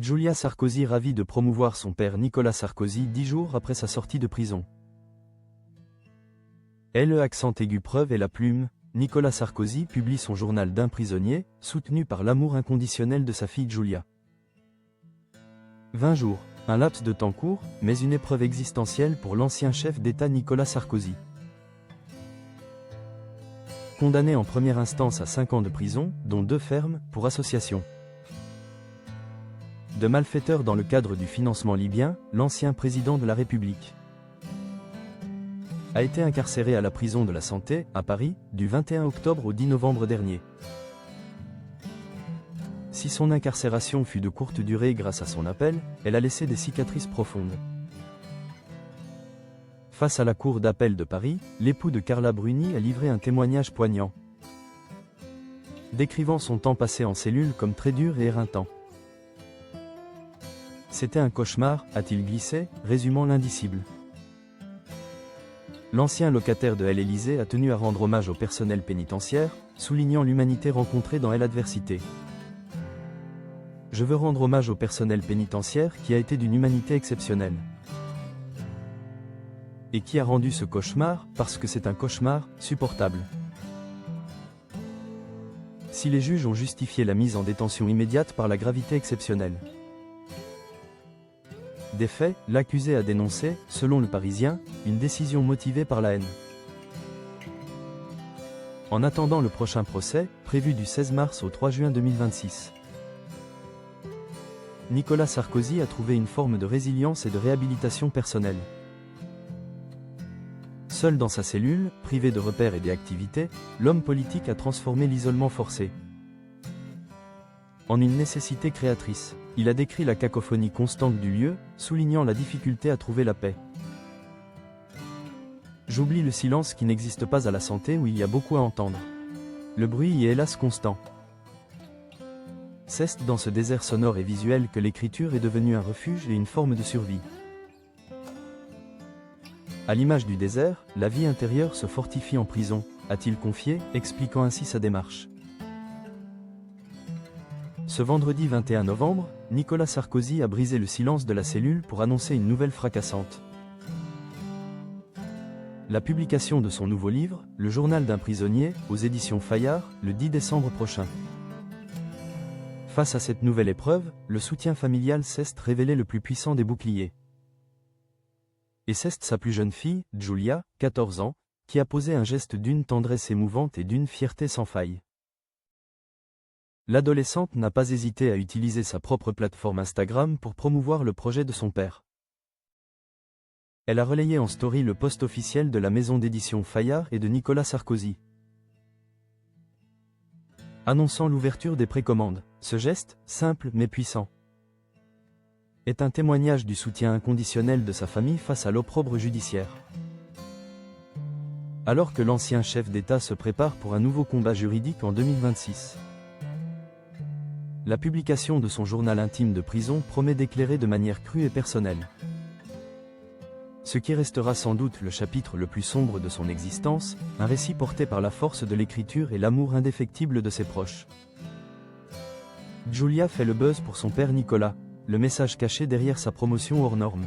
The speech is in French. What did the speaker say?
Julia Sarkozy ravie de promouvoir son père Nicolas Sarkozy 10 jours après sa sortie de prison. Le accent aigu preuve et la plume, Nicolas Sarkozy publie son journal d'un prisonnier, soutenu par l'amour inconditionnel de sa fille Julia. 20 jours, un laps de temps court, mais une épreuve existentielle pour l'ancien chef d'État Nicolas Sarkozy. Condamné en première instance à 5 ans de prison, dont 2 fermes, pour association de malfaiteurs dans le cadre du financement libyen, l'ancien président de la République a été incarcéré à la prison de la Santé, à Paris, du 21 octobre au 10 novembre dernier. Si son incarcération fut de courte durée grâce à son appel, elle a laissé des cicatrices profondes. Face à la cour d'appel de Paris, l'époux de Carla Bruni a livré un témoignage poignant, décrivant son temps passé en cellule comme très dur et éreintant. C'était un cauchemar, a-t-il glissé, résumant l'indicible. L'ancien locataire de l'Élysée a tenu à rendre hommage au personnel pénitentiaire, soulignant l'humanité rencontrée dans l'adversité. Je veux rendre hommage au personnel pénitentiaire qui a été d'une humanité exceptionnelle. Et qui a rendu ce cauchemar, parce que c'est un cauchemar, supportable. Si les juges ont justifié la mise en détention immédiate par la gravité exceptionnelle des faits, l'accusé a dénoncé, selon le Parisien, une décision motivée par la haine. En attendant le prochain procès, prévu du 16 mars au 3 juin 2026, Nicolas Sarkozy a trouvé une forme de résilience et de réhabilitation personnelle. Seul dans sa cellule, privé de repères et d'activités, l'homme politique a transformé l'isolement forcé en une nécessité créatrice. Il a décrit la cacophonie constante du lieu, soulignant la difficulté à trouver la paix. J'oublie le silence qui n'existe pas à la Santé où il y a beaucoup à entendre. Le bruit y est hélas constant. C'est dans ce désert sonore et visuel que l'écriture est devenue un refuge et une forme de survie. À l'image du désert, la vie intérieure se fortifie en prison, a-t-il confié, expliquant ainsi sa démarche. Ce vendredi 21 novembre, Nicolas Sarkozy a brisé le silence de la cellule pour annoncer une nouvelle fracassante. La publication de son nouveau livre, Le journal d'un prisonnier, aux éditions Fayard, le 10 décembre prochain. Face à cette nouvelle épreuve, le soutien familial s'est révélé le plus puissant des boucliers. Et c'est sa plus jeune fille, Julia, 14 ans, qui a posé un geste d'une tendresse émouvante et d'une fierté sans faille. L'adolescente n'a pas hésité à utiliser sa propre plateforme Instagram pour promouvoir le projet de son père. Elle a relayé en story le post officiel de la maison d'édition Fayard et de Nicolas Sarkozy, annonçant l'ouverture des précommandes. Ce geste, simple mais puissant, est un témoignage du soutien inconditionnel de sa famille face à l'opprobre judiciaire. Alors que l'ancien chef d'État se prépare pour un nouveau combat juridique en 2026. La publication de son journal intime de prison promet d'éclairer de manière crue et personnelle ce qui restera sans doute le chapitre le plus sombre de son existence, un récit porté par la force de l'écriture et l'amour indéfectible de ses proches. Julia fait le buzz pour son père Nicolas, le message caché derrière sa promotion hors norme.